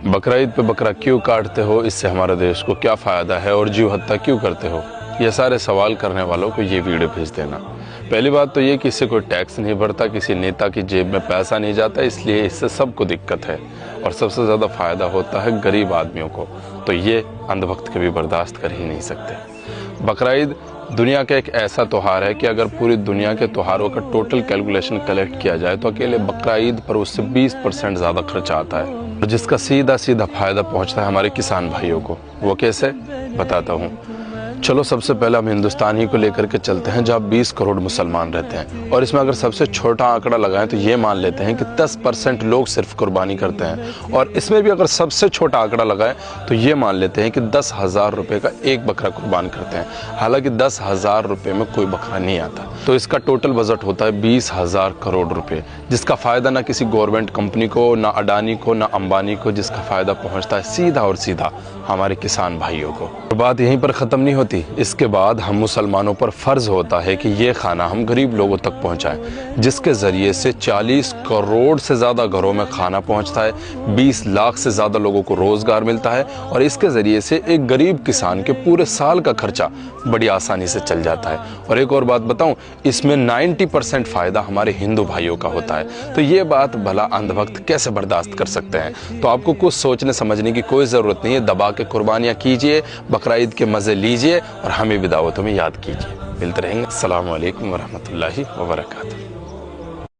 बकरा ईद पे बकरा क्यों काटते हो, इससे हमारे देश को क्या फ़ायदा है और जीव हत्या क्यों करते हो, ये सारे सवाल करने वालों को ये वीडियो भेज देना। पहली बात तो ये कि इससे कोई टैक्स नहीं भरता, किसी नेता की जेब में पैसा नहीं जाता, इसलिए इससे सबको दिक्कत है और सबसे ज़्यादा फ़ायदा होता है गरीब आदमियों को। तो ये अंधभक्त कभी बर्दाश्त कर ही नहीं सकते। बकरा ईद दुनिया का एक ऐसा त्यौहार है कि अगर पूरी दुनिया के त्योहारों का टोटल कैलकुलेशन कलेक्ट किया जाए तो अकेले बकरा ईद पर उससे 20% ज़्यादा खर्चा आता है, जिसका सीधा सीधा फायदा पहुंचता है हमारे किसान भाइयों को। वो कैसे, बताता हूँ। चलो सबसे पहले हम हिंदुस्तान ही को लेकर के चलते हैं, जहाँ 20 करोड़ मुसलमान रहते हैं और इसमें अगर सबसे छोटा आंकड़ा लगाएं तो ये मान लेते हैं कि 10% लोग सिर्फ कुर्बानी करते हैं, और इसमें भी अगर सबसे छोटा आंकड़ा लगाएं तो ये मान लेते हैं कि 10,000 रुपये का एक बकरा कुर्बान करते हैं। हालांकि 10,000 रुपये में कोई बकरा नहीं आता, तो इसका टोटल बजट होता है 20,000 करोड़ रुपये, जिसका फ़ायदा ना किसी गवर्नमेंट कंपनी को, ना अडानी को, ना अंबानी को, जिसका फ़ायदा पहुँचता है सीधा और सीधा हमारे किसान भाइयों को। और बात यहीं पर ख़त्म नहीं होती। इसके बाद हम मुसलमानों पर फ़र्ज़ होता है कि ये खाना हम गरीब लोगों तक पहुंचाएं, जिसके ज़रिए से 40 करोड़ से ज़्यादा घरों में खाना पहुंचता है, 20 लाख से ज़्यादा लोगों को रोज़गार मिलता है और इसके ज़रिए से एक गरीब किसान के पूरे साल का खर्चा बड़ी आसानी से चल जाता है। और एक और बात बताऊं, इसमें 90% फ़ायदा हमारे हिंदू भाइयों का होता है। तो ये बात भला अंधभक्त कैसे बर्दाश्त कर सकते हैं? तो आपको कुछ सोचने समझने की कोई ज़रूरत नहीं है। दबा के कुर्बानियाँ कीजिए, बकरा ईद के मज़े लीजिए और हमें भी दावतों में याद कीजिए। मिलते रहेंगे। अस्सलामु अलैकुम वरहमतुल्लाहि वबरकातुहू।